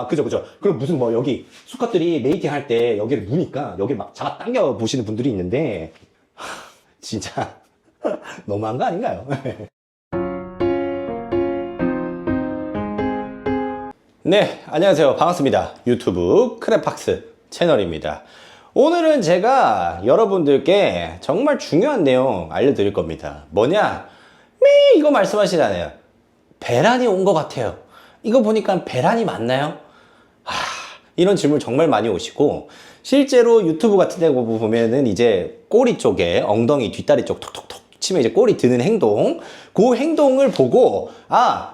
그죠, 그죠. 그리고 무슨 뭐 여기 수컷들이 메이팅 할 때 여기를 무니까 여기를 막 잡아 당겨 보시는 분들이 있는데, 진짜 너무한 거 아닌가요? 네, 안녕하세요. 반갑습니다. 유튜브 크랩팍스 채널입니다. 오늘은 제가 여러분들께 정말 중요한 내용 알려드릴 겁니다. 뭐냐? 매일 이거 말씀하시잖아요. 배란이 온 것 같아요. 이거 보니까 배란이 맞나요? 이런 질문 정말 많이 오시고, 실제로 유튜브 같은 데 보면은 이제 꼬리 쪽에 엉덩이 뒷다리 쪽 톡톡톡 치면 이제 꼬리 드는 행동, 그 행동을 보고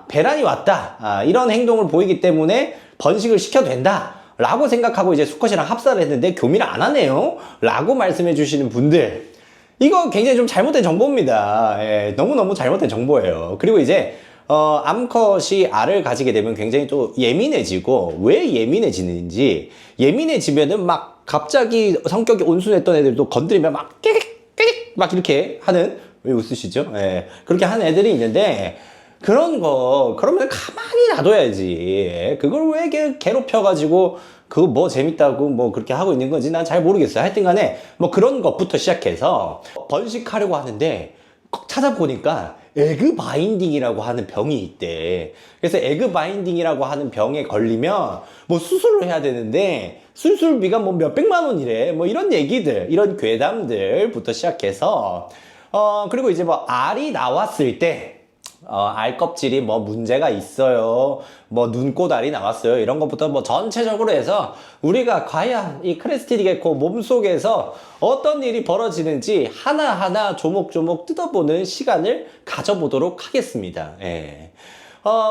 배란이 왔다, 이런 행동을 보이기 때문에 번식을 시켜도 된다 라고 생각하고 이제 수컷이랑 합사를 했는데 교미를 안 하네요 라고 말씀해 주시는 분들, 이거 굉장히 좀 잘못된 정보입니다. 너무너무 잘못된 정보예요. 그리고 이제 암컷이 알을 가지게 되면 굉장히 또 예민해지고, 왜 예민해지는지, 예민해지면은 막 갑자기 성격이 온순했던 애들도 건드리면 막 깨릭 깨릭 막 이렇게 하는, 왜 웃으시죠? 그렇게 하는 애들이 있는데, 그러면 가만히 놔둬야지. 그걸 왜 괴롭혀가지고 그거 뭐 재밌다고 뭐 그렇게 하고 있는 건지 난 잘 모르겠어요. 하여튼 간에 뭐 그런 것부터 시작해서 번식하려고 하는데 찾아보니까 에그 바인딩이라고 하는 병이 있대. 그래서 에그 바인딩이라고 하는 병에 걸리면 뭐 수술을 해야 되는데 수술비가 뭐 몇백만 원이래. 뭐 이런 얘기들, 이런 괴담들부터 시작해서 그리고 이제 뭐 알이 나왔을 때 알 껍질이 뭐 문제가 있어요, 뭐 눈꼬달이 나왔어요, 이런 것부터 뭐 전체적으로 해서 우리가 과연 이 크레스티드 게코 몸속에서 어떤 일이 벌어지는지 하나하나 조목조목 뜯어보는 시간을 가져보도록 하겠습니다.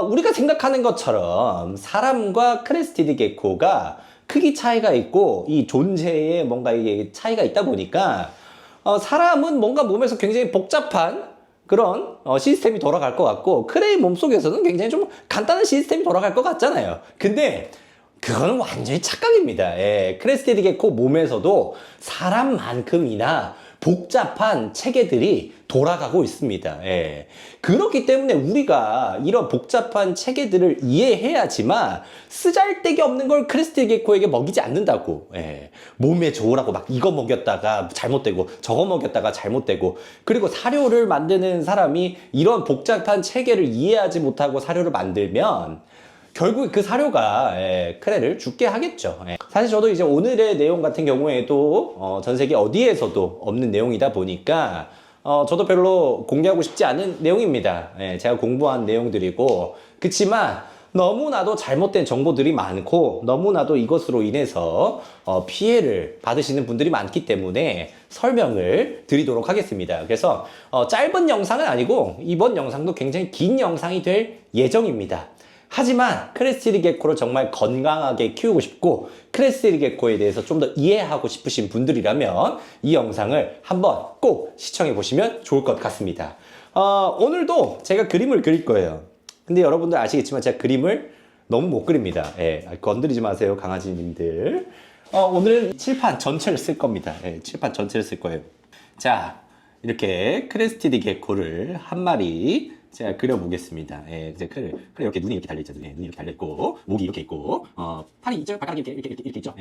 우리가 생각하는 것처럼 사람과 크레스티드 게코가 크기 차이가 있고 이 존재에 뭔가 이게 차이가 있다 보니까 사람은 뭔가 몸에서 굉장히 복잡한 그런 시스템이 돌아갈 것 같고, 크레의 몸속에서는 굉장히 좀 간단한 시스템이 돌아갈 것 같잖아요. 근데 그거는 완전히 착각입니다. 크레스티드 게코 몸에서도 사람만큼이나 복잡한 체계들이 돌아가고 있습니다. 그렇기 때문에 우리가 이런 복잡한 체계들을 이해해야지만 쓰잘데기 없는 걸 크레스티드 게코에게 먹이지 않는다고. 몸에 좋으라고 막 이거 먹였다가 잘못되고 저거 먹였다가 잘못되고, 그리고 사료를 만드는 사람이 이런 복잡한 체계를 이해하지 못하고 사료를 만들면 결국 그 사료가 크레를 죽게 하겠죠. 사실 저도 이제 오늘의 내용 같은 경우에도 전 세계 어디에서도 없는 내용이다 보니까 저도 별로 공개하고 싶지 않은 내용입니다. 제가 공부한 내용들이고, 그치만 너무나도 잘못된 정보들이 많고 너무나도 이것으로 인해서 피해를 받으시는 분들이 많기 때문에 설명을 드리도록 하겠습니다. 그래서 짧은 영상은 아니고 이번 영상도 굉장히 긴 영상이 될 예정입니다. 하지만 크레스티드 게코를 정말 건강하게 키우고 싶고 크레스티드 게코에 대해서 좀 더 이해하고 싶으신 분들이라면 이 영상을 한번 꼭 시청해 보시면 좋을 것 같습니다. 오늘도 제가 그림을 그릴 거예요. 근데 여러분들 아시겠지만 제가 그림을 너무 못 그립니다. 건드리지 마세요, 강아지님들. 오늘은 칠판 전체를 쓸 겁니다. 칠판 전체를 쓸 거예요. 자, 이렇게 크레스티드 게코를 한 마리 제가 그려보겠습니다. 이제 그래 이렇게 눈이 이렇게 달려있죠. 눈이 이렇게 달려있고, 목이 이렇게 있고, 팔이 있죠? 발가락이 이렇게 있죠?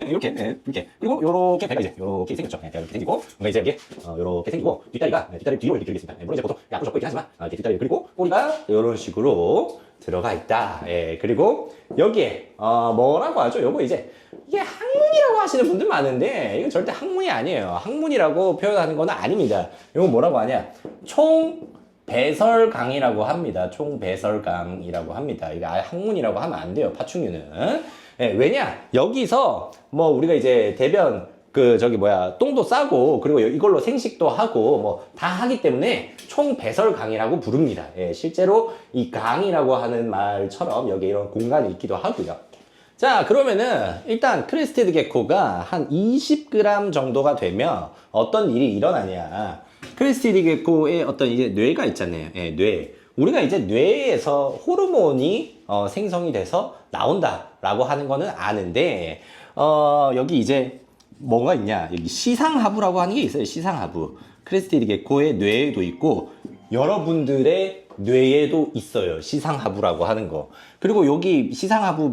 이렇게. 그리고 요렇게 배가 이제 요렇게 생겼죠. 배가 이렇게 생기고, 뭔가 이제 이게, 요렇게 생기고, 뒷다리를 뒤로 이렇게 그리겠습니다. 물론 이제 보통 약간 접고 있긴 하지만, 이렇게 뒷다리를 그리고, 꼬리가 요런 식으로 들어가 있다. 그리고 여기에, 뭐라고 하죠? 요거 이제, 이게 항문이라고 하시는 분들 많은데, 이건 절대 항문이 아니에요. 항문이라고 표현하는 건 아닙니다. 이거 뭐라고 하냐? 배설강이라고 합니다. 총배설강이라고 합니다. 이거 아예 항문이라고 하면 안 돼요, 파충류는. 왜냐? 여기서 뭐 우리가 이제 대변 똥도 싸고, 그리고 이걸로 생식도 하고 뭐 다 하기 때문에 총배설강이라고 부릅니다. 실제로 이 강이라고 하는 말처럼 여기 이런 공간이 있기도 하고요. 자, 그러면은 일단 크레스티드 게코가 한 20g 정도가 되면 어떤 일이 일어나냐? 크레스티드 게코의 어떤 이제 뇌가 있잖아요. 뇌. 우리가 이제 뇌에서 호르몬이 생성이 돼서 나온다라고 하는 거는 아는데, 여기 이제 뭐가 있냐? 여기 시상하부라고 하는 게 있어요. 시상하부. 크레스티드 게코의 뇌에도 있고, 여러분들의 뇌에도 있어요. 시상하부라고 하는 거. 그리고 여기 시상하부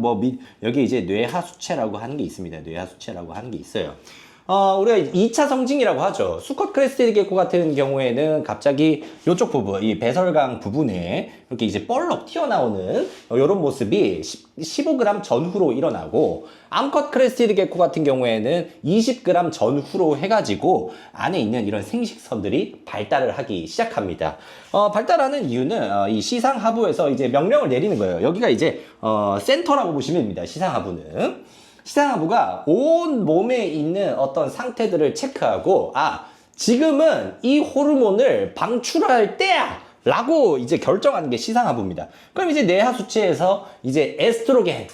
여기 이제 뇌하수체라고 하는 게 있습니다. 뇌하수체라고 하는 게 있어요. 우리가 2차 성징이라고 하죠. 수컷 크레스티드 게코 같은 경우에는 갑자기 이쪽 부분, 이 배설강 부분에 이렇게 이제 뻘럭 튀어나오는 이런 모습이 15g 전후로 일어나고, 암컷 크레스티드 게코 같은 경우에는 20g 전후로 해가지고 안에 있는 이런 생식선들이 발달을 하기 시작합니다. 발달하는 이유는 이 시상하부에서 이제 명령을 내리는 거예요. 여기가 이제 센터라고 보시면 됩니다. 시상하부는. 시상하부가 온 몸에 있는 어떤 상태들을 체크하고, 지금은 이 호르몬을 방출할 때야! 라고 이제 결정하는 게 시상하부입니다. 그럼 이제 뇌하수체에서 이제 에스트로겐?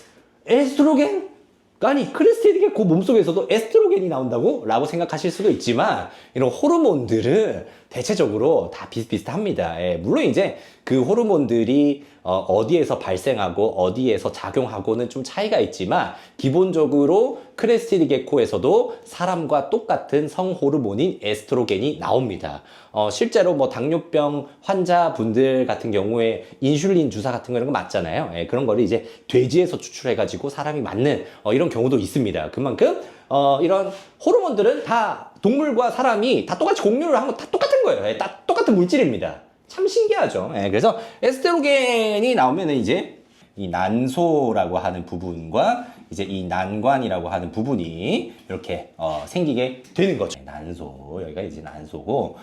아니, 크리스티드 게코 몸속에서도 에스트로겐이 나온다고? 라고 생각하실 수도 있지만, 이런 호르몬들은 대체적으로 다 비슷비슷합니다. 물론 이제 그 호르몬들이 어디에서 발생하고 어디에서 작용하고는 좀 차이가 있지만, 기본적으로 크레스티드 게코에서도 사람과 똑같은 성호르몬인 에스트로겐이 나옵니다. 실제로 뭐 당뇨병 환자분들 같은 경우에 인슐린 주사 같은 거 맞잖아요. 그런 거를 이제 돼지에서 추출해가지고 사람이 맞는 이런 경우도 있습니다. 그만큼 이런 호르몬들은 다 동물과 사람이 다 똑같이 공유를 한 거 다 똑같은 거예요. 다 똑같은 물질입니다. 참 신기하죠. 그래서 에스트로겐이 나오면은 이제 이 난소라고 하는 부분과 이제 이 난관이라고 하는 부분이 이렇게 생기게 되는 거죠. 난소, 여기가 이제 난소고,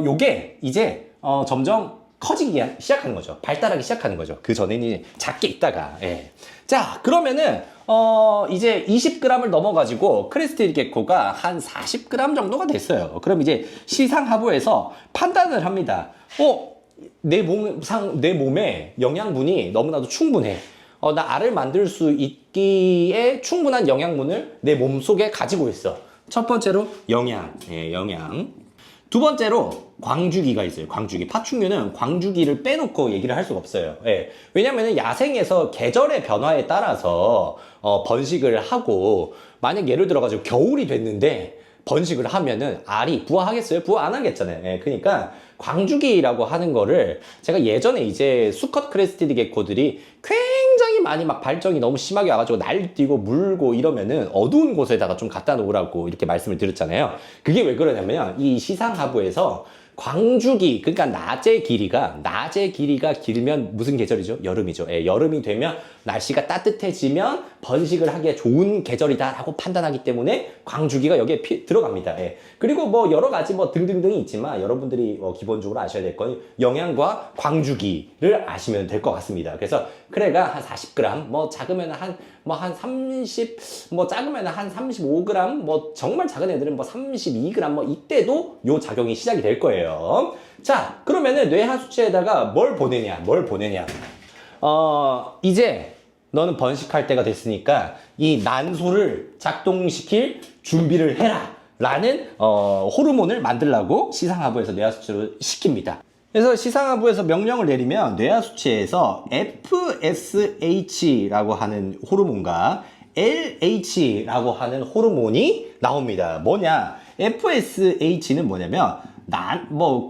요게 이제 점점 커지기 시작하는 거죠. 발달하기 시작하는 거죠. 그 전에는 작게 있다가. 자, 그러면은 이제 20g을 넘어가지고 크레스티드 게코가 한 40g 정도가 됐어요. 그럼 이제 시상하부에서 판단을 합니다. 내 몸에 영양분이 너무나도 충분해. 나 알을 만들 수 있기에 충분한 영양분을 내 몸속에 가지고 있어. 첫 번째로 영양. 두 번째로 광주기가 있어요. 광주기. 파충류는 광주기를 빼놓고 얘기를 할 수가 없어요. 왜냐면은 야생에서 계절의 변화에 따라서 번식을 하고, 만약 예를 들어가지고 겨울이 됐는데 번식을 하면은 알이 부화하겠어요? 부화 안 하겠잖아요. 그러니까 광주기라고 하는 거를 제가 예전에 이제 수컷 크레스티드 게코들이 굉장히 많이 막 발정이 너무 심하게 와가지고 날뛰고 물고 이러면은 어두운 곳에다가 좀 갖다 놓으라고 이렇게 말씀을 드렸잖아요. 그게 왜 그러냐면 이 시상하부에서 광주기, 그러니까 낮의 길이가 길면 무슨 계절이죠? 여름이죠. 여름이 되면 날씨가 따뜻해지면 번식을 하기에 좋은 계절이다라고 판단하기 때문에 광주기가 여기에 들어갑니다. 그리고 뭐 여러 가지 뭐 등등등이 있지만 여러분들이 기본적으로 아셔야 될 건 영양과 광주기를 아시면 될 것 같습니다. 그래서 크레가 한 40g, 뭐 작으면 한 30, 뭐 작으면 한 35g, 뭐 정말 작은 애들은 뭐 32g, 뭐 이때도 요 작용이 시작이 될 거예요. 자, 그러면은 뇌하수체에다가 뭘 보내냐? 이제 너는 번식할 때가 됐으니까 이 난소를 작동시킬 준비를 해라 라는 호르몬을 만들라고 시상하부에서 뇌하수체로 시킵니다. 그래서 시상하부에서 명령을 내리면 뇌하수체에서 FSH라고 하는 호르몬과 LH라고 하는 호르몬이 나옵니다. 뭐냐? FSH는 뭐냐면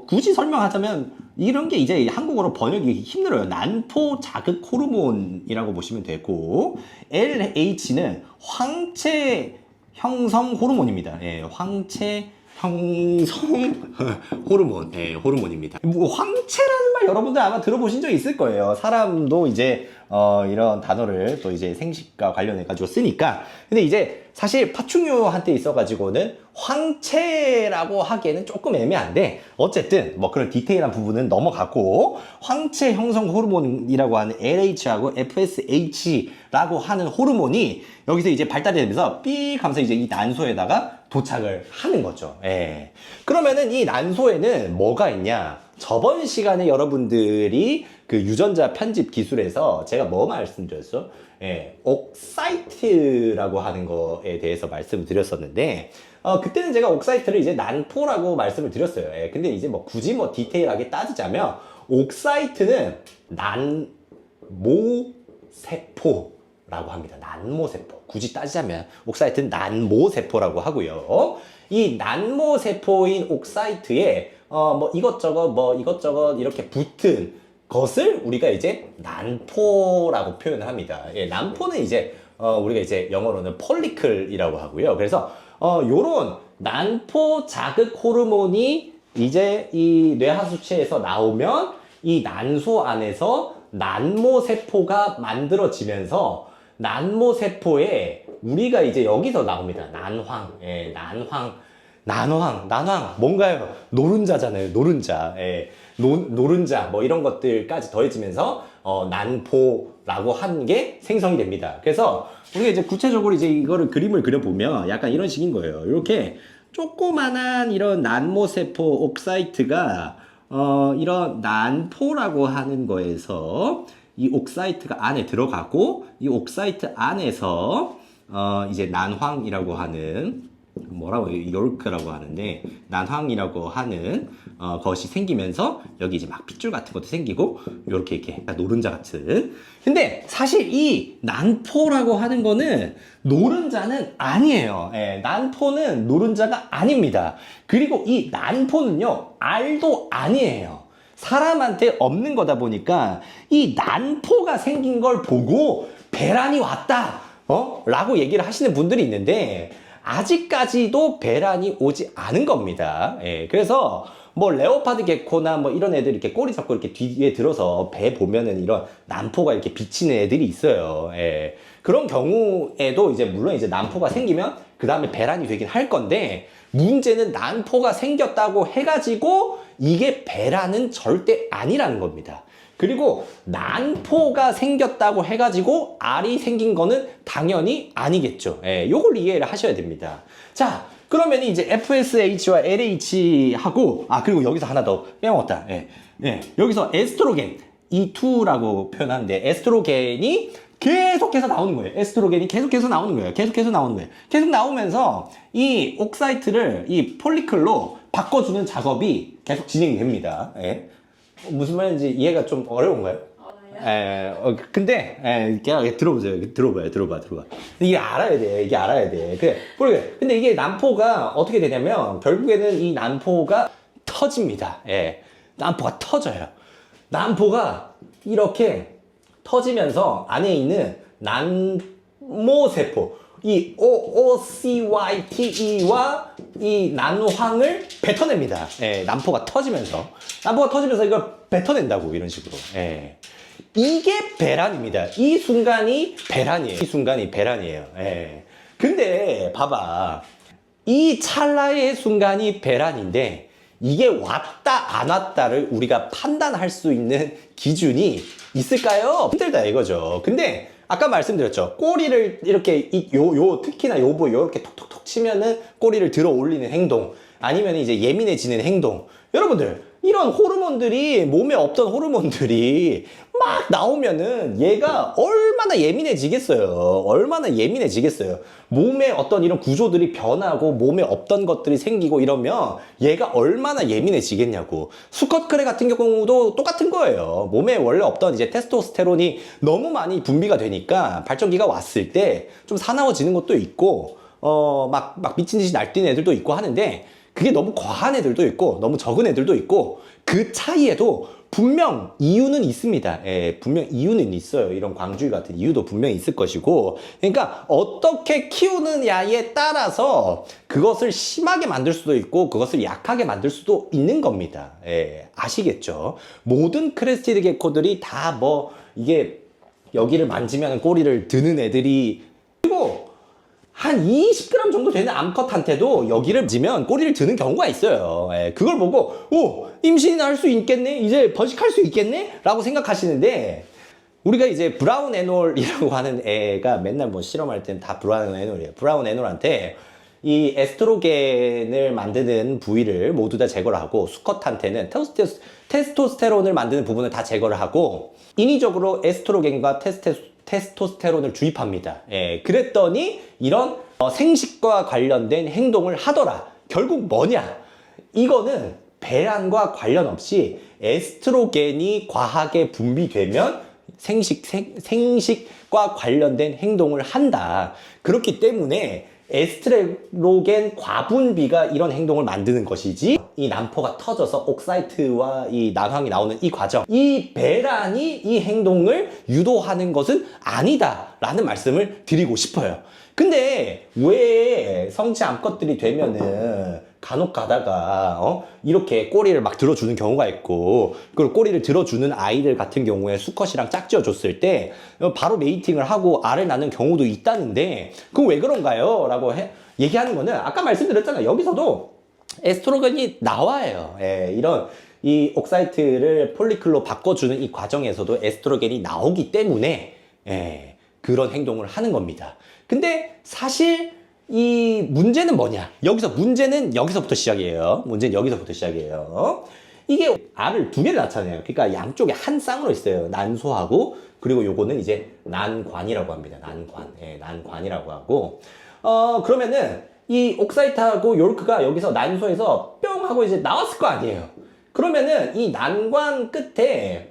굳이 설명하자면 이런 게 이제 한국어로 번역이 힘들어요. 난포 자극 호르몬이라고 보시면 되고, LH는 황체 형성 호르몬입니다. 황체 형성 호르몬입니다. 뭐 황체라는 말 여러분들 아마 들어보신 적 있을 거예요. 사람도 이제 이런 단어를 또 이제 생식과 관련해 가지고 쓰니까. 근데 이제 사실 파충류한테 있어 가지고는 황체라고 하기에는 조금 애매한데, 어쨌든 뭐 그런 디테일한 부분은 넘어갔고, 황체 형성 호르몬이라고 하는 LH하고 FSH라고 하는 호르몬이 여기서 이제 발달이 되면서 삐 하면서 이제 이 난소에다가 도착을 하는 거죠. 그러면은 이 난소에는 뭐가 있냐? 저번 시간에 여러분들이 그 유전자 편집 기술에서 제가 뭐 말씀드렸어? 옥사이트라고 하는 거에 대해서 말씀을 드렸었는데, 그때는 제가 옥사이트를 이제 난포라고 말씀을 드렸어요. 근데 이제 뭐 굳이 뭐 디테일하게 따지자면, 옥사이트는 난모세포라고 합니다. 난모세포. 굳이 따지자면 옥사이트는 난모세포라고 하고요. 이 난모세포인 옥사이트에 뭐 이것저것 이렇게 붙은 것을 우리가 이제 난포라고 표현을 합니다. 예, 난포는 이제 우리가 이제 영어로는 폴리클이라고 하고요. 그래서 요런 난포 자극 호르몬이 이제 이 뇌하수체에서 나오면 이 난소 안에서 난모세포가 만들어지면서 난모세포에 우리가 이제 여기서 나옵니다. 난황, 예, 난황, 뭔가요? 노른자잖아요. 노른자, 예, 노른자, 뭐 이런 것들까지 더해지면서 난포라고 하는 게 생성이 됩니다. 그래서 우리가 이제 구체적으로 이제 이거를 그림을 그려보면 약간 이런 식인 거예요. 이렇게 조그만한 이런 난모세포 옥사이트가 이런 난포라고 하는 거에서 이 옥사이트가 안에 들어가고 이 옥사이트 안에서 이제 난황이라고 하는 요르크라고 하는데 난황이라고 하는 것이 생기면서 여기 이제 막 핏줄 같은 것도 생기고 요렇게 이렇게 노른자 같은. 근데 사실 이 난포라고 하는 거는 노른자는 아니에요. 예, 난포는 노른자가 아닙니다. 그리고 이 난포는요 알도 아니에요. 사람한테 없는 거다 보니까 이 난포가 생긴 걸 보고 배란이 왔다 라고 얘기를 하시는 분들이 있는데 아직까지도 배란이 오지 않은 겁니다. 예, 그래서 뭐 레오파드 게코나 뭐 이런 애들 이렇게 꼬리 잡고 이렇게 뒤에 들어서 배 보면은 이런 난포가 이렇게 비치는 애들이 있어요. 예, 그런 경우에도 이제 물론 이제 난포가 생기면 그 다음에 배란이 되긴 할 건데 문제는 난포가 생겼다고 해가지고 이게 배란은 절대 아니라는 겁니다. 그리고 난포가 생겼다고 해가지고 알이 생긴 거는 당연히 아니겠죠. 예, 요걸 이해를 하셔야 됩니다. 자, 그러면 이제 FSH와 LH하고, 그리고 여기서 하나 더 빼먹었다. 예, 여기서 에스트로겐, E2라고 표현하는데, 에스트로겐이 계속해서 나오는 거예요. 에스트로겐이 계속해서 나오는 거예요. 계속 나오면서 이 옥사이트를 이 폴리클로 바꿔주는 작업이 계속 진행이 됩니다. 예. 무슨 말인지 이해가 좀 어려운가요? 근데 들어보세요. 들어봐. 이게 알아야 돼. 근데 이게 난포가 어떻게 되냐면 결국에는 이 난포가 터집니다. 예, 난포가 터져요. 난포가 이렇게 터지면서 안에 있는 난모세포, 이 OOCYTE와 이 난황을 뱉어냅니다. 예, 난포가 터지면서 이걸 뱉어낸다고 이런 식으로. 예. 이게 배란입니다. 이 순간이 배란이에요. 예. 근데 봐봐, 이 찰나의 순간이 배란인데 이게 왔다 안 왔다를 우리가 판단할 수 있는 기준이 있을까요? 힘들다 이거죠. 근데 아까 말씀드렸죠. 꼬리를 이렇게 특히나 요 부위 이렇게 톡톡톡 치면은 꼬리를 들어 올리는 행동, 아니면 이제 예민해지는 행동. 여러분들, 이런 호르몬들이, 몸에 없던 호르몬들이 막 나오면은 얘가 얼마나 예민해지겠어요. 몸에 어떤 이런 구조들이 변하고 몸에 없던 것들이 생기고 이러면 얘가 얼마나 예민해지겠냐고. 수컷 크레 같은 경우도 똑같은 거예요. 몸에 원래 없던 이제 테스토스테론이 너무 많이 분비가 되니까 발정기가 왔을 때 좀 사나워지는 것도 있고, 막 미친 듯이 날뛰는 애들도 있고 하는데, 그게 너무 과한 애들도 있고 너무 적은 애들도 있고, 그 차이에도 분명 이유는 있습니다. 예, 분명 이유는 있어요. 이런 광주일 같은 이유도 분명히 있을 것이고, 그러니까 어떻게 키우느냐에 따라서 그것을 심하게 만들 수도 있고 그것을 약하게 만들 수도 있는 겁니다. 예, 아시겠죠? 모든 크레스티드 게코들이 다 뭐 이게 여기를 만지면 꼬리를 드는 애들이, 그리고 한 20g 정도 되는 암컷한테도 여기를 지면 꼬리를 드는 경우가 있어요. 예, 그걸 보고 임신할 수 있겠네? 이제 번식할 수 있겠네? 라고 생각하시는데, 우리가 이제 브라운 애놀이라고 하는 애가 맨날 뭐 실험할 때는 다 브라운 애놀이에요. 브라운 애놀한테 이 에스트로겐을 만드는 부위를 모두 다 제거를 하고, 수컷한테는 테스토스테론을 만드는 부분을 다 제거를 하고, 인위적으로 에스트로겐과 테스토스테론을 주입합니다. 예, 그랬더니 이런 생식과 관련된 행동을 하더라. 결국 뭐냐? 이거는 배란과 관련 없이 에스트로겐이 과하게 분비되면 생식 과 관련된 행동을 한다. 그렇기 때문에 에스트로겐 과분비가 이런 행동을 만드는 것이지, 이 난포가 터져서 옥사이트와 이 난황이 나오는 이 과정, 이 배란이 이 행동을 유도하는 것은 아니다 라는 말씀을 드리고 싶어요. 근데 왜 성체 암컷들이 되면은 간혹 가다가 이렇게 꼬리를 막 들어주는 경우가 있고, 그리고 꼬리를 들어주는 아이들 같은 경우에 수컷이랑 짝지어 줬을 때 바로 메이팅을 하고 알을 낳는 경우도 있다는데, 그건 왜 그런가요? 라고 얘기하는 거는, 아까 말씀드렸잖아요. 여기서도 에스트로겐이 나와요. 예, 이런 이 옥사이트를 폴리클로 바꿔주는 이 과정에서도 에스트로겐이 나오기 때문에 그런 행동을 하는 겁니다. 근데 사실 이 문제는 뭐냐? 문제는 여기서부터 시작이에요. 문제는 여기서부터 시작이에요. 이게 알을 두 개를 낳잖아요. 그러니까 양쪽에 한 쌍으로 있어요. 난소하고, 그리고 요거는 이제 난관이라고 합니다. 난관. 난관이라고 하고. 그러면은 이 옥사이트하고 요르크가 여기서 난소에서 뿅 하고 이제 나왔을 거 아니에요. 그러면은 이 난관 끝에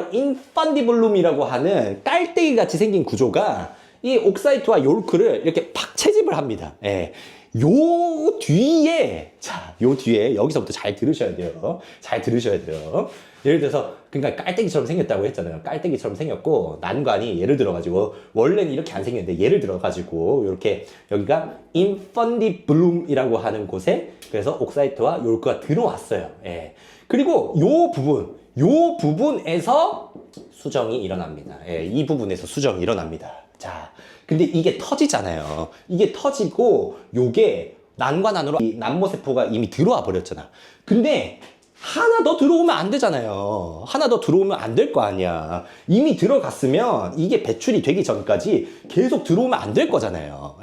인펀디블룸이라고 하는 깔때기 같이 생긴 구조가 이 옥사이트와 요르크를 이렇게 팍 채집을 합니다. 요 뒤에 여기서부터 잘 들으셔야 돼요. 잘 들으셔야 돼요. 예를 들어서, 그러니까 깔때기처럼 생겼다고 했잖아요. 깔때기처럼 생겼고, 난관이 예를 들어가지고, 원래는 이렇게 안 생겼는데, 예를 들어가지고, 이렇게, 여기가 인펀디블룸이라고 하는 곳에, 그래서 옥사이트와 요르크가 들어왔어요. 그리고 요 부분에서 수정이 일어납니다. 이 부분에서 수정이 일어납니다. 자, 근데 이게 터지잖아요. 이게 터지고, 요게 난관 안으로 이 난모세포가 이미 들어와 버렸잖아. 근데 하나 더 들어오면 안 되잖아요. 하나 더 들어오면 안 될 거 아니야. 이미 들어갔으면 이게 배출이 되기 전까지 계속 들어오면 안 될 거잖아요.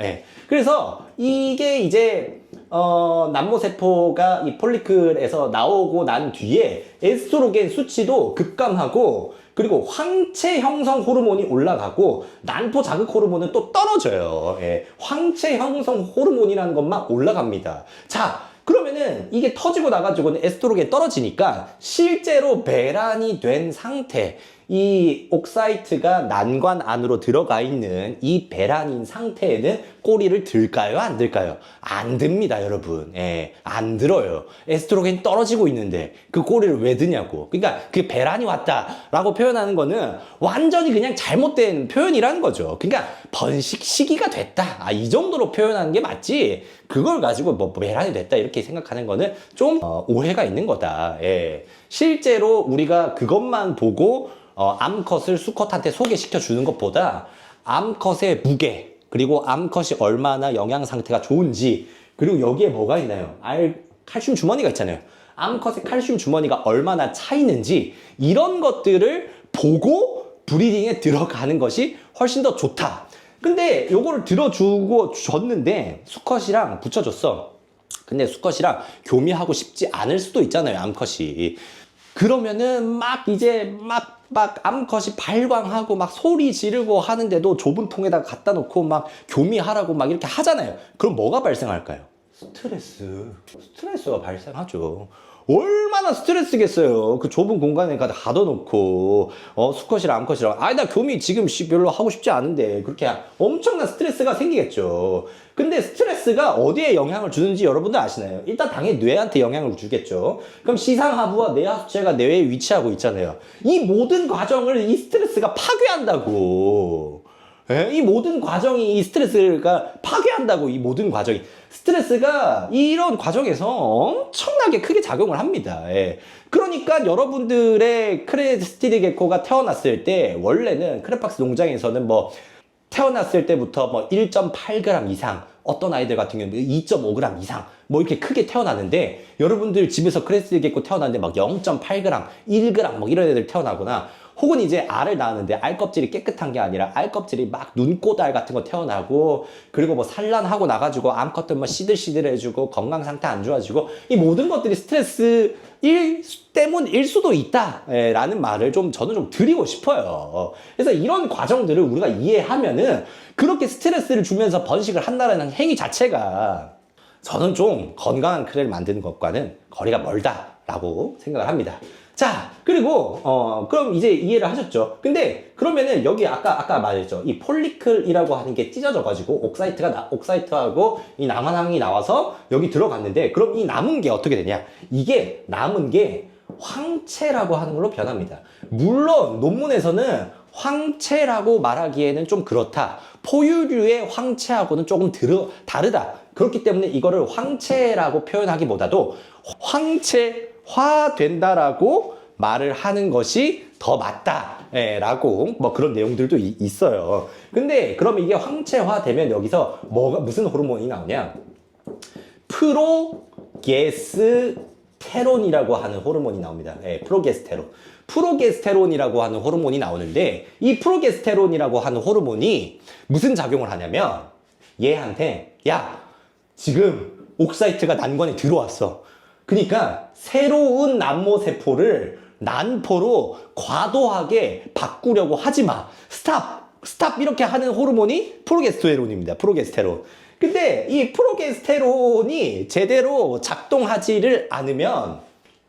그래서 이게 이제 난모세포가 이 폴리클에서 나오고 난 뒤에 에스트로겐 수치도 급감하고, 그리고 황체 형성 호르몬이 올라가고, 난포 자극 호르몬은 또 떨어져요. 황체 형성 호르몬이라는 것만 올라갑니다. 자, 그러면은 이게 터지고 나가지고는 에스트로겐 떨어지니까 실제로 배란이 된 상태, 이 옥사이트가 난관 안으로 들어가 있는 이 배란인 상태에는 꼬리를 들까요? 안 들까요? 안 듭니다, 여러분. 안 들어요. 에스트로겐이 떨어지고 있는데 그 꼬리를 왜 드냐고. 그러니까 그 배란이 왔다라고 표현하는 거는 완전히 그냥 잘못된 표현이라는 거죠. 그러니까 번식 시기가 됐다. 이 정도로 표현하는 게 맞지. 그걸 가지고 뭐 배란이 됐다 이렇게 생각하는 거는 좀 오해가 있는 거다. 실제로 우리가 그것만 보고 암컷을 수컷한테 소개시켜 주는 것보다 암컷의 무게, 그리고 암컷이 얼마나 영양 상태가 좋은지, 그리고 여기에 뭐가 있나요? 칼슘 주머니가 있잖아요. 암컷의 칼슘 주머니가 얼마나 차 있는지, 이런 것들을 보고 브리딩에 들어가는 것이 훨씬 더 좋다. 근데 요거를 들어주고 줬는데 수컷이랑 붙여줬어. 근데 수컷이랑 교미하고 싶지 않을 수도 있잖아요, 암컷이. 그러면은 막 암컷이 발광하고 막 소리 지르고 하는데도 좁은 통에다가 갖다 놓고 막 교미하라고 막 이렇게 하잖아요. 그럼 뭐가 발생할까요? 스트레스가 발생하죠. 얼마나 스트레스겠어요. 그 좁은 공간에 가둬놓고 수컷이랑 암컷이랑 나 교미 지금 별로 하고 싶지 않은데, 그렇게 엄청난 스트레스가 생기겠죠. 근데 스트레스가 어디에 영향을 주는지 여러분들 아시나요? 일단 당연히 뇌한테 영향을 주겠죠. 그럼 시상하부와 뇌하수체가 뇌에 위치하고 있잖아요. 이 모든 과정을 이 스트레스가 파괴한다고. 이 모든 과정이 이 스트레스가 파괴한다고. 이 모든 과정이 스트레스가 이런 과정에서 엄청나게 크게 작용을 합니다. 그러니까 여러분들의 크레스티드 게코가 태어났을 때, 원래는 크레팍스 농장에서는 뭐 태어났을 때부터 뭐 1.8g 이상, 어떤 아이들 같은 경우는 2.5g 이상 뭐 이렇게 크게 태어나는데, 여러분들 집에서 크레스티드 게코 태어났는데 막 0.8g, 1g 뭐 이런 애들 태어나거나, 혹은 이제 알을 낳았는데 알 껍질이 깨끗한 게 아니라 알 껍질이 막 눈꽃알 같은 거 태어나고, 그리고 뭐 산란하고 나가지고 암컷들 뭐 시들시들해지고 건강 상태 안 좋아지고, 이 모든 것들이 스트레스 때문일 수도 있다 라는 말을 저는 좀 드리고 싶어요. 그래서 이런 과정들을 우리가 이해하면은 그렇게 스트레스를 주면서 번식을 한다는 행위 자체가 저는 좀 건강한 크레를 만드는 것과는 거리가 멀다라고 생각을 합니다. 자, 그리고 그럼 이제 이해를 하셨죠? 근데 그러면은 여기 아까 말했죠. 이 폴리클이라고 하는 게 찢어져 가지고 옥사이트하고 이 남한항이 나와서 여기 들어갔는데, 그럼 이 남은 게 어떻게 되냐? 이게 남은 게 황체라고 하는 걸로 변합니다. 물론 논문에서는 황체라고 말하기에는 좀 그렇다. 포유류의 황체하고는 조금 다르다. 그렇기 때문에 이거를 황체라고 표현하기보다도 황체화 된다라고 말을 하는 것이 더 맞다. 라고 뭐 그런 내용들도 있어요. 근데 그럼 이게 황체화 되면 여기서 무슨 호르몬이 나오냐? 프로게스테론이라고 하는 호르몬이 나옵니다. 프로게스테론이라고 하는 호르몬이 나오는데, 이 프로게스테론이라고 하는 호르몬이 무슨 작용을 하냐면 얘한테, 야, 지금 옥사이트가 난관에 들어왔어. 그러니까 새로운 남모세포를 난포로 과도하게 바꾸려고 하지 마. 스탑 이렇게 하는 호르몬이 프로게스테론입니다. 프로게스테론. 근데 이 프로게스테론이 제대로 작동하지를 않으면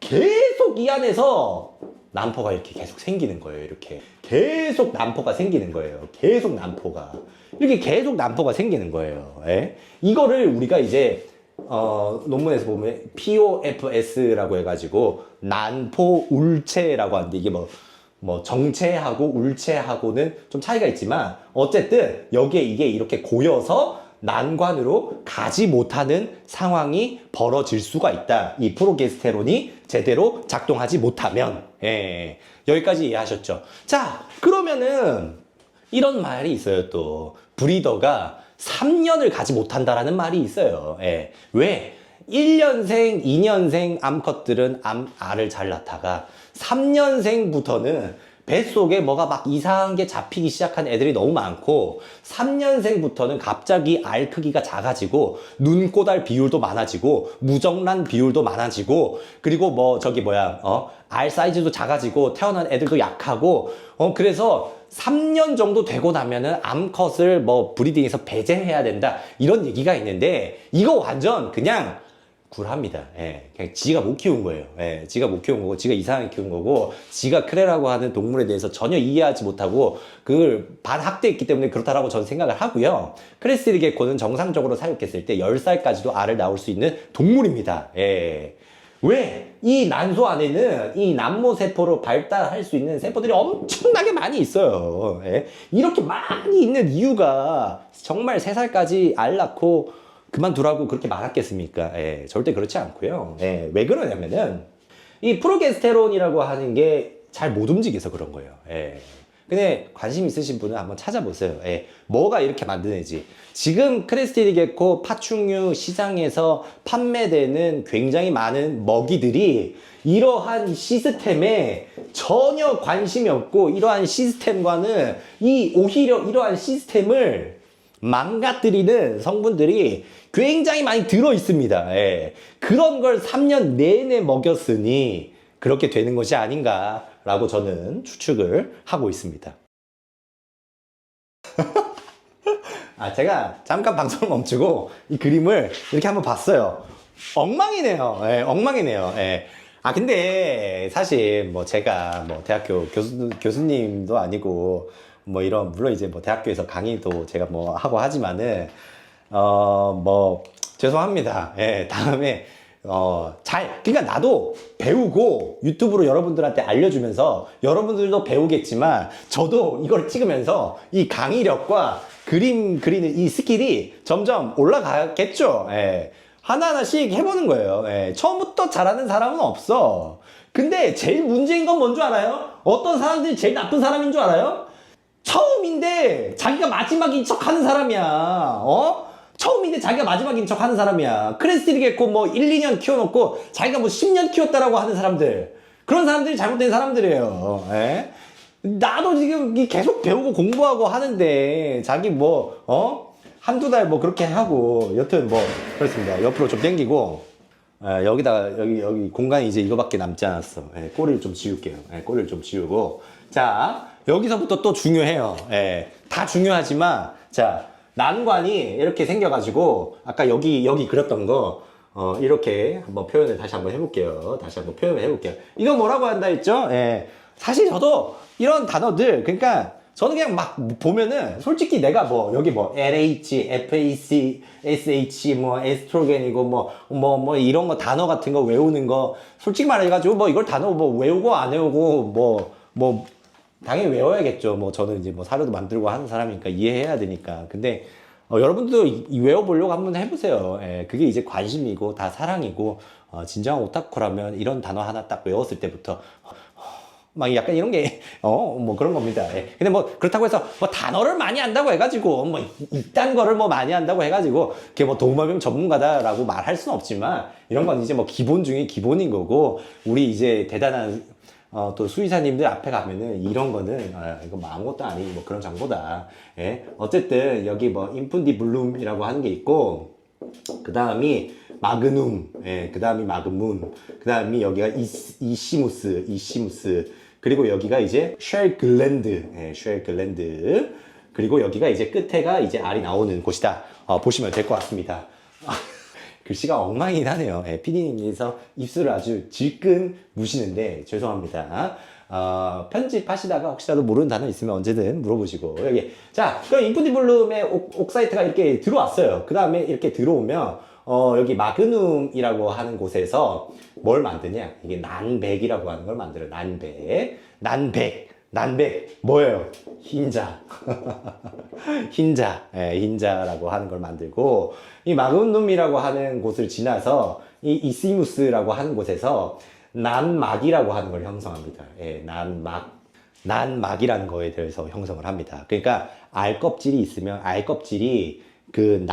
계속 이 안에서 난포가 이렇게 계속 생기는 거예요. 이렇게 계속 난포가 생기는 거예요. 계속 난포가 이렇게 계속 난포가 생기는 거예요. 예? 이거를 우리가 이제 논문에서 보면 POFS라고 해가지고 난포 울체라고 하는데, 이게 뭐 정체하고 울체하고는 좀 차이가 있지만 어쨌든 여기에 이게 이렇게 고여서 난관으로 가지 못하는 상황이 벌어질 수가 있다. 이 프로게스테론이 제대로 작동하지 못하면. 예, 여기까지 이해하셨죠? 자, 그러면은 이런 말이 있어요. 또 브리더가 3년을 가지 못한다라는 말이 있어요. 예. 왜? 1년생, 2년생 암컷들은 알을 잘 낳다가 3년생부터는 뱃속에 뭐가 막 이상한 게 잡히기 시작한 애들이 너무 많고, 3년생부터는 갑자기 알 크기가 작아지고 눈꼬달 비율도 많아지고 무정란 비율도 많아지고, 그리고 알 사이즈도 작아지고 태어난 애들도 약하고, 그래서 3년 정도 되고 나면은 암컷을 브리딩에서 배제해야 된다, 이런 얘기가 있는데, 이거 완전 그냥 굴합니다. 예, 그냥 지가 못 키운 거예요. 예, 지가 못 키운 거고, 지가 이상하게 키운 거고, 지가 크레라고 하는 동물에 대해서 전혀 이해하지 못하고 그걸 반학대했기 때문에 그렇다라고 저는 생각을 하고요. 크레스티드 게코는 정상적으로 사육했을 때 10살까지도 알을 낳을 수 있는 동물입니다. 예. 왜? 이 난소 안에는 이 남모세포로 발달할 수 있는 세포들이 엄청나게 많이 있어요. 예? 이렇게 많이 있는 이유가 정말 3살까지 알 낳고 그만두라고 그렇게 말았겠습니까? 예, 절대 그렇지 않고요. 예, 왜 그러냐면은 이 프로게스테론이라고 하는 게 잘 못 움직여서 그런 거예요. 예. 근데 관심 있으신 분은 한번 찾아보세요. 예, 뭐가 이렇게 만드는지. 지금 크레스티드 게코 파충류 시장에서 판매되는 굉장히 많은 먹이들이 이러한 시스템에 전혀 관심이 없고, 이러한 시스템과는 오히려 이러한 시스템을 망가뜨리는 성분들이 굉장히 많이 들어 있습니다. 예. 그런 걸 3년 내내 먹였으니 그렇게 되는 것이 아닌가라고 저는 추측을 하고 있습니다. 제가 잠깐 방송을 멈추고 이 그림을 이렇게 한번 봤어요. 엉망이네요. 예, 엉망이네요. 예. 근데 사실 제가 대학교 교수님도 아니고 물론 이제 대학교에서 강의도 제가 하고 하지만은 죄송합니다. 예, 다음에 그러니까 나도 배우고 유튜브로 여러분들한테 알려주면서 여러분들도 배우겠지만, 저도 이걸 찍으면서 이 강의력과 그림 그리는 이 스킬이 점점 올라가겠죠. 예. 하나하나씩 해보는 거예요. 예. 처음부터 잘하는 사람은 없어. 근데 제일 문제인 건 뭔 줄 알아요? 어떤 사람들이 제일 나쁜 사람인 줄 알아요? 처음인데 자기가 마지막인 척 하는 사람이야. 처음인데 자기가 마지막인 척 하는 사람이야. 크레스티드 게코 1, 2년 키워놓고 자기가 10년 키웠다라고 하는 사람들. 그런 사람들이 잘못된 사람들이에요. 에? 나도 지금 계속 배우고 공부하고 하는데 자기 한두 달 그렇게 하고, 여튼 그렇습니다. 옆으로 좀 당기고, 여기다가 여기 공간이 이제 이거밖에 남지 않았어. 꼬리를 좀 지울게요. 꼬리를 좀 지우고. 자, 여기서부터 또 중요해요. 다 중요하지만, 자, 난관이 이렇게 생겨가지고, 아까 여기 그렸던 거, 이렇게 한번 표현을 다시 한번 해볼게요. 다시 한번 표현을 해볼게요. 이거 뭐라고 한다 했죠? 예. 사실 저도 이런 단어들, 그러니까 저는 그냥 막 보면은 솔직히 내가 뭐 여기 뭐 LH, FAC, SH, 뭐 에스트로겐이고 뭐 이런 거 단어 같은 거 외우는 거 솔직히 말해가지고 뭐 이걸 단어 뭐 외우고 안 외우고 뭐 당연히 외워야겠죠. 뭐 저는 이제 뭐 사료도 만들고 하는 사람이니까 이해해야 되니까. 근데 여러분들도 외워보려고 한번 해보세요. 예, 그게 이제 관심이고 다 사랑이고 진정한 오타쿠라면 이런 단어 하나 딱 외웠을 때부터 막 약간 이런 게 뭐 그런 겁니다. 예. 근데 뭐 그렇다고 해서 뭐 단어를 많이 한다고 해가지고 뭐 이딴 거를 뭐 많이 한다고 해가지고 그게 뭐 도마뱀 전문가다라고 말할 수는 없지만 이런 건 이제 뭐 기본 중에 기본인 거고 우리 이제 대단한 또 수의사님들 앞에 가면은 이런 거는 이거 뭐 아무것도 아닌 뭐 그런 정보다. 예. 어쨌든 여기 뭐 인푼디블룸이라고 하는 게 있고 그 다음이 마그눔, 예, 그 다음이 마그문, 그 다음이 여기가 이시무스, 그리고 여기가 이제 쉘글랜드, 예, 쉘글랜드, 그리고 여기가 이제 끝에가 이제 알이 나오는 곳이다. 보시면 될 것 같습니다. 글씨가 엉망이긴 하네요. 예, PD님께서 입술을 아주 질끈 무시는데 죄송합니다. 편집하시다가 혹시라도 모르는 단어 있으면 언제든 물어보시고 여기 자 그럼 인프디블룸의 옥사이트가 이렇게 들어왔어요. 그 다음에 이렇게 들어오면 여기 마그눔이라고 하는 곳에서 뭘 만드냐 이게 난백이라고 하는 걸 만들어요. 난백 뭐예요? 흰자 흰자 예, 흰자라고 하는 걸 만들고 이 마그눔이라고 하는 곳을 지나서 이 이시무스라고 하는 곳에서 난막이라고 하는 걸 형성합니다. 예, 난막이라는 거에 대해서 형성을 합니다. 그러니까 알 껍질이 있으면 알 껍질이 그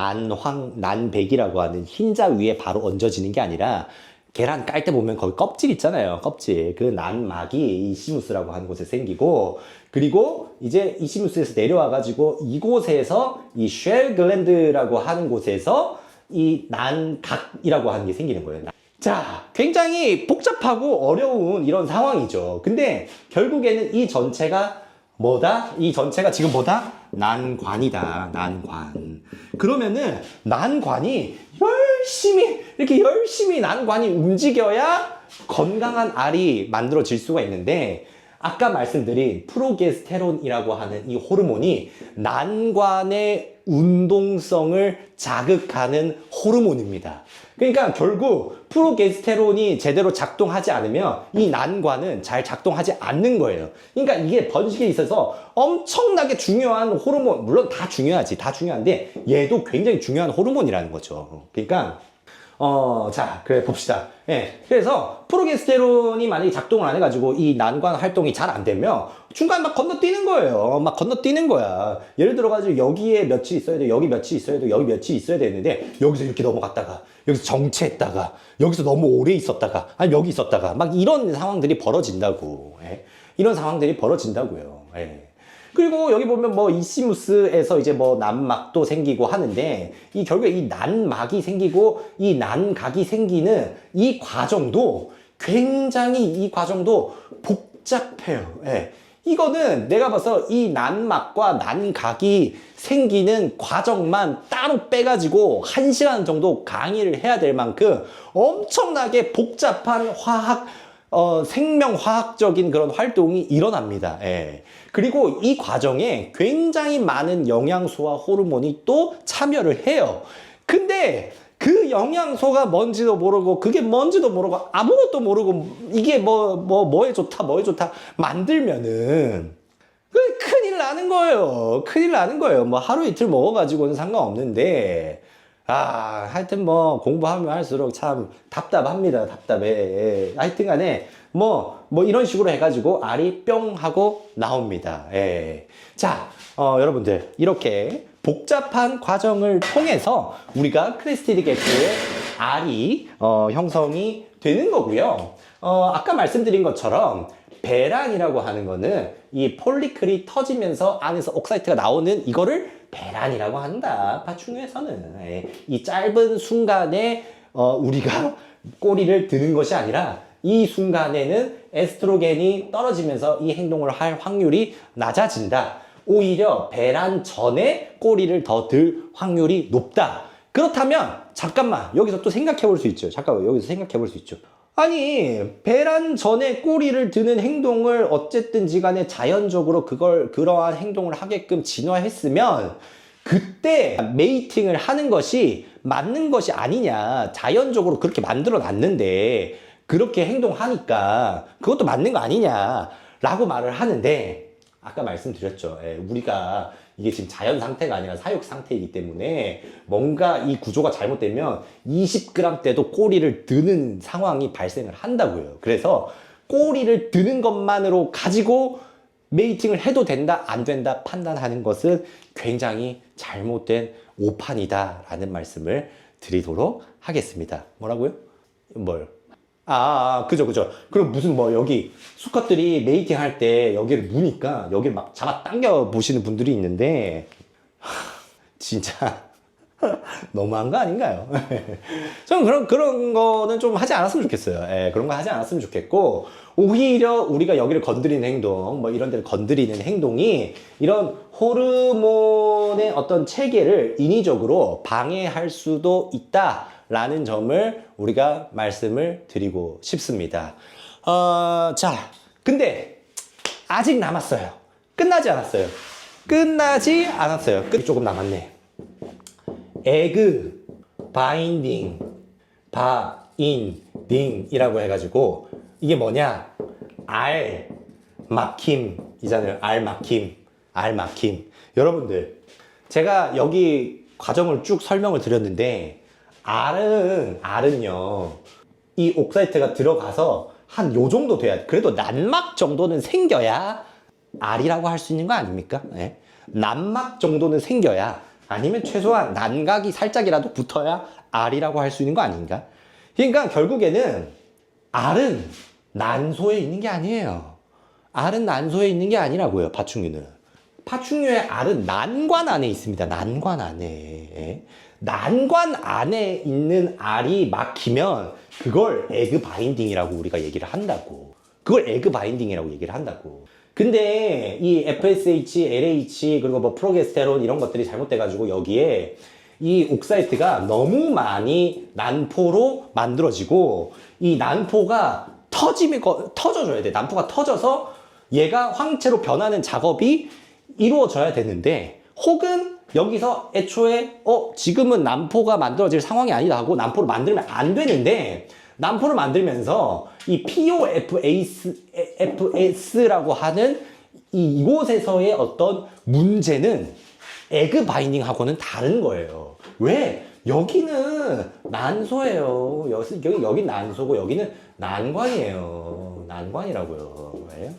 난백이라고 하는 흰자 위에 바로 얹어지는 게 아니라 계란 깔 때 보면 거기 껍질 있잖아요. 껍질. 그 난막이 이시무스라고 하는 곳에 생기고 그리고 이제 이시무스에서 내려와가지고 이곳에서 이 쉘글랜드라고 하는 곳에서 이 난각이라고 하는 게 생기는 거예요. 자, 굉장히 복잡하고 어려운 이런 상황이죠. 근데 결국에는 이 전체가 뭐다? 이 전체가 지금 뭐다? 난관이다. 난관. 그러면은 난관이 이렇게 열심히 난관이 움직여야 건강한 알이 만들어질 수가 있는데 아까 말씀드린 프로게스테론이라고 하는 이 호르몬이 난관의 운동성을 자극하는 호르몬입니다. 그러니까 결국 프로게스테론이 제대로 작동하지 않으면 이 난관은 잘 작동하지 않는 거예요. 그러니까 이게 번식에 있어서 엄청나게 중요한 호르몬, 물론 다 중요하지, 다 중요한데 얘도 굉장히 중요한 호르몬이라는 거죠. 그러니까 자, 그래 봅시다. 예. 그래서 프로게스테론이 만약에 작동을 안 해가지고 이 난관 활동이 잘 안 되면 중간 막 건너뛰는 거예요. 막 건너뛰는 거야. 예를 들어가지고 여기에 며칠 있어야 돼, 여기 며칠 있어야 돼, 여기 며칠 있어야 되는데 여기서 이렇게 넘어갔다가 여기서 정체했다가 여기서 너무 오래 있었다가 아니 여기 있었다가 막 이런 상황들이 벌어진다고. 예. 이런 상황들이 벌어진다고요. 예. 그리고 여기 보면 뭐 이시무스에서 이제 뭐 난막도 생기고 하는데 이 결국에 이 난막이 생기고 이 난각이 생기는 이 과정도 굉장히 이 과정도 복잡해요. 예. 이거는 내가 봐서 이 난막과 난각이 생기는 과정만 따로 빼가지고 1시간 정도 강의를 해야 될 만큼 엄청나게 복잡한 생명화학적인 그런 활동이 일어납니다. 예. 그리고 이 과정에 굉장히 많은 영양소와 호르몬이 또 참여를 해요. 근데 그 영양소가 뭔지도 모르고 그게 뭔지도 모르고 아무것도 모르고 이게 뭐에 좋다 만들면은 큰일 나는 거예요. 큰일 나는 거예요. 뭐 하루 이틀 먹어가지고는 상관없는데 하여튼 뭐 공부하면 할수록 참 답답합니다. 답답해. 하여튼 간에 뭐 이런 식으로 해가지고 알이 뿅 하고 나옵니다. 예. 자, 여러분들 이렇게 복잡한 과정을 통해서 우리가 크레스티드 게트의 알이 형성이 되는 거고요. 아까 말씀드린 것처럼 배란이라고 하는 거는 이 폴리클이 터지면서 안에서 옥사이트가 나오는 이거를 배란이라고 한다. 파충류에서는. 예. 이 짧은 순간에 우리가 꼬리를 드는 것이 아니라 이 순간에는 에스트로겐이 떨어지면서 이 행동을 할 확률이 낮아진다. 오히려 배란 전에 꼬리를 더 들 확률이 높다. 그렇다면 잠깐만 여기서 또 생각해 볼 수 있죠. 잠깐만 여기서 생각해 볼 수 있죠. 아니 배란 전에 꼬리를 드는 행동을 어쨌든지 간에 자연적으로 그러한 행동을 하게끔 진화했으면 그때 메이팅을 하는 것이 맞는 것이 아니냐. 자연적으로 그렇게 만들어 놨는데 그렇게 행동하니까 그것도 맞는 거 아니냐 라고 말을 하는데, 아까 말씀드렸죠. 우리가 이게 지금 자연 상태가 아니라 사육 상태이기 때문에 뭔가 이 구조가 잘못되면 20g 때도 꼬리를 드는 상황이 발생을 한다고요. 그래서 꼬리를 드는 것만으로 가지고 메이팅을 해도 된다 안 된다 판단하는 것은 굉장히 잘못된 오판이다 라는 말씀을 드리도록 하겠습니다. 뭐라고요? 그죠. 그럼 무슨 여기 수컷들이 메이팅 할 때 여기를 무니까 여기를 막 잡아 당겨 보시는 분들이 있는데, 진짜 너무한 거 아닌가요? 저는 그런 거는 좀 하지 않았으면 좋겠어요. 그런 거 하지 않았으면 좋겠고, 오히려 우리가 여기를 건드리는 행동, 이런 데를 건드리는 행동이 이런 호르몬의 어떤 체계를 인위적으로 방해할 수도 있다라는 점을 우리가 말씀을 드리고 싶습니다. 자, 근데 아직 남았어요. 끝나지 않았어요. 조금 남았네. 에그 바인딩 이라고 해가지고 이게 뭐냐, 알 막힘이잖아요. 알 막힘. 여러분들, 제가 여기 과정을 쭉 설명을 드렸는데, 알은요 이 옥사이트가 들어가서 한 요 정도 돼야, 그래도 난막 정도는 생겨야 알이라고 할 수 있는 거 아닙니까? 난막 정도는 생겨야, 아니면 최소한 난각이 살짝이라도 붙어야 알이라고 할 수 있는 거 아닌가? 그러니까 결국에는 알은 난소에 있는 게 아니에요. 알은 난소에 있는 게 아니라고요. 파충류는. 파충류의 알은 난관 안에 있습니다. 난관 안에. 난관 안에 있는 알이 막히면 그걸 에그 바인딩이라고 우리가 얘기를 한다고. 근데 이 FSH, LH, 그리고 프로게스테론 이런 것들이 잘못돼가지고 여기에 이 옥사이트가 너무 많이 난포로 만들어지고, 이 난포가 터져줘야 돼. 난포가 터져서 얘가 황체로 변하는 작업이 이루어져야 되는데, 혹은 여기서 애초에 지금은 난포가 만들어질 상황이 아니다 하고 난포를 만들면 안 되는데, 난포를 만들면서 이 POFS라고 하는 이곳에서의 어떤 문제는 에그 바인딩하고는 다른 거예요. 왜? 여기는 난소예요. 여기 난소고 여기는 난관이에요. 난관이라고요. 왜?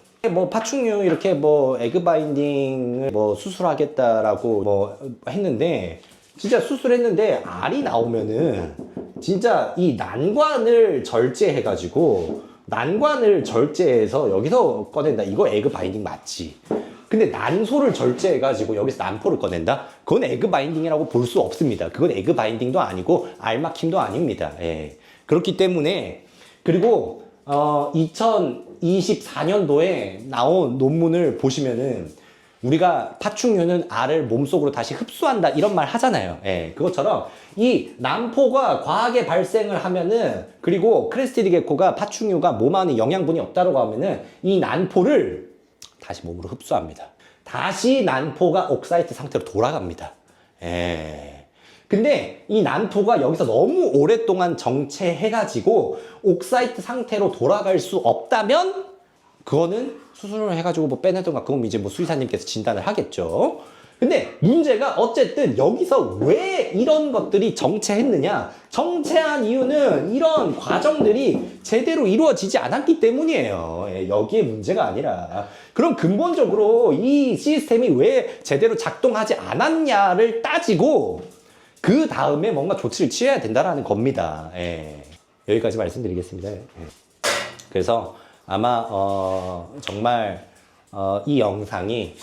파충류 이렇게 에그 바인딩을 수술하겠다라고 했는데, 진짜 수술했는데 알이 나오면은 진짜 이 난관을 절제해서 여기서 꺼낸다. 이거 에그 바인딩 맞지? 근데 난소를 절제해가지고 여기서 난포를 꺼낸다? 그건 에그 바인딩이라고 볼 수 없습니다. 그건 에그 바인딩도 아니고 알막힘도 아닙니다. 그렇기 때문에, 그리고 2024년도에 나온 논문을 보시면은 우리가 파충류는 알을 몸속으로 다시 흡수한다 이런 말 하잖아요. 그것처럼 이 난포가 과하게 발생을 하면은, 그리고 크레스티드 게코가 파충류가 몸 안에 영양분이 없다고 하면은 이 난포를 다시 몸으로 흡수합니다. 다시 난포가 옥사이트 상태로 돌아갑니다. 근데 이 난포가 여기서 너무 오랫동안 정체해가지고 옥사이트 상태로 돌아갈 수 없다면 그거는 수술을 해가지고 빼내던가, 그건 이제 수의사님께서 진단을 하겠죠. 근데 문제가 어쨌든 여기서 왜 이런 것들이 정체했느냐? 정체한 이유는 이런 과정들이 제대로 이루어지지 않았기 때문이에요. 여기에 문제가 아니라. 그럼 근본적으로 이 시스템이 왜 제대로 작동하지 않았냐를 따지고 그 다음에 뭔가 조치를 취해야 된다는 겁니다. 여기까지 말씀드리겠습니다. 그래서 아마 정말 이 영상이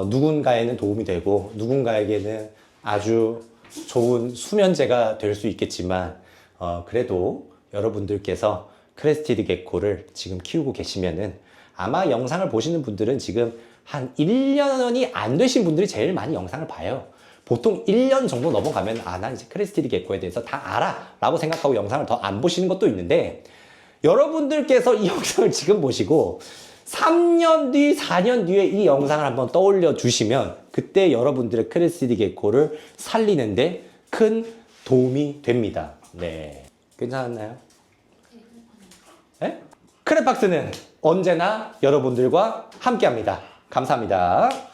누군가에는 도움이 되고 누군가에게는 아주 좋은 수면제가 될 수 있겠지만, 그래도 여러분들께서 크레스티드 게코를 지금 키우고 계시면은 아마 영상을 보시는 분들은 지금 한 1년이 안 되신 분들이 제일 많이 영상을 봐요. 보통 1년 정도 넘어가면 아, 난 이제 크레스티드 개코에 대해서 다 알아 라고 생각하고 영상을 더 안 보시는 것도 있는데, 여러분들께서 이 영상을 지금 보시고 3년 뒤, 4년 뒤에 이 영상을 한번 떠올려 주시면 그때 여러분들의 크레스티드 개코를 살리는데 큰 도움이 됩니다. 네, 괜찮았나요? 네? 크레팍스는 언제나 여러분들과 함께합니다. 감사합니다.